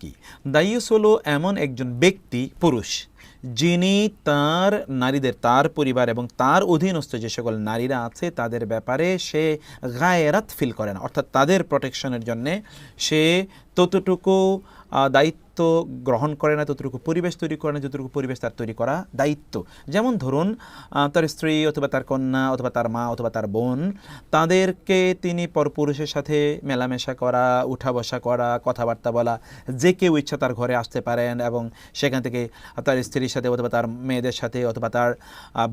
কি? দায়ুস হলো এমন একজন ব্যক্তি, পুরুষ, যিনি তার নারীদের, তার পরিবার এবং তার অধীনস্থ যে সকল নারীরা আছে তাদের ব্যাপারে সে গায়রাত ফিল করে না, অর্থাৎ তাদের প্রোটেকশনের জন্যে সে ততটুকু দায়িত্ব গ্রহণ করে না, ততটুকু পরিবেশ তৈরি করে না যতটুকু পরিবেশ তার তৈরি করা দায়িত্ব। যেমন ধরুন তার স্ত্রী অথবা তার কন্যা অথবা তার মা অথবা তার বোন, তাদেরকে তিনি পরপুরুষের সাথে মেলামেশা করা, উঠা বসা করা, কথাবার্তা বলা, যে কেউ ইচ্ছা তার ঘরে আসতে পারেন এবং সেখান থেকে তার স্ত্রীর সাথে অথবা তার মেয়েদের সাথে অথবা তার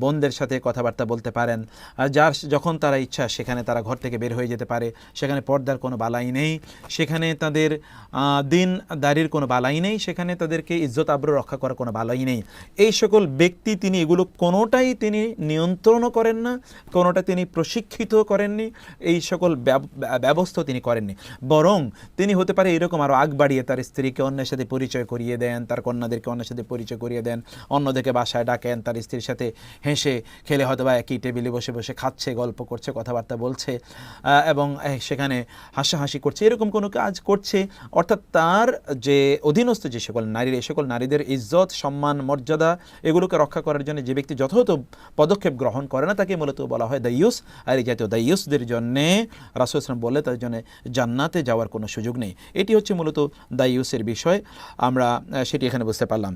বোনদের সাথে কথাবার্তা বলতে পারেন। যার যখন তারা ইচ্ছা সেখানে তারা ঘর থেকে বের হয়ে যেতে পারে। সেখানে পর্দার কোনো বালাই নেই, সেখানে তাদের দিনদারির কোনো বালাই নেই, সেখানে তাদেরকে ইজ্জত আবরু রক্ষা করার কোনো বালাই নেই। এই সকল ব্যক্তি তিনি এগুলো কোনোটাই তিনি নিয়ন্ত্রণও করেন না, কোনোটা তিনি প্রশিক্ষিত করেননি, এই সকল ব্যবস্থা তিনি করেননি। বরং তিনি হতে পারে এরকম আরও আগ বাড়িয়ে তার স্ত্রীকে অন্যের সাথে পরিচয় করিয়ে দেন, তার কন্যাদেরকে অন্যের সাথে পরিচয় করিয়ে দেন, অন্যদেরকে বাসায় ডাকেন, তার স্ত্রীর সাথে হেসে খেলে হয়তো বা একই টেবিলে বসে বসে খাচ্ছে, গল্প করছে, কথাবার্তা বলছে এবং সেখানে হাসাহাসি করছে, এরকম কোনো কাজ করছে। অর্থাৎ তার যে অধীনস্থ যে সকল নারীর, এই সকল নারীদের ইজ্জত, সম্মান, মর্যাদা এগুলোকে রক্ষা করার জন্য যে ব্যক্তি যথাযথ পদক্ষেপ গ্রহণ করে না তাকে মূলত বলা হয় দায়ুস। আর এই জাতীয় দায়ুসদের জন্যে রাসূল সাল্লাল্লাহু আলাইহি ওয়াসাল্লাম বললে তাদের জন্য জান্নাতে যাওয়ার কোনো সুযোগ নেই। এটি হচ্ছে মূলত দায়ুসের বিষয়, আমরা সেটি এখানে বুঝতে পারলাম।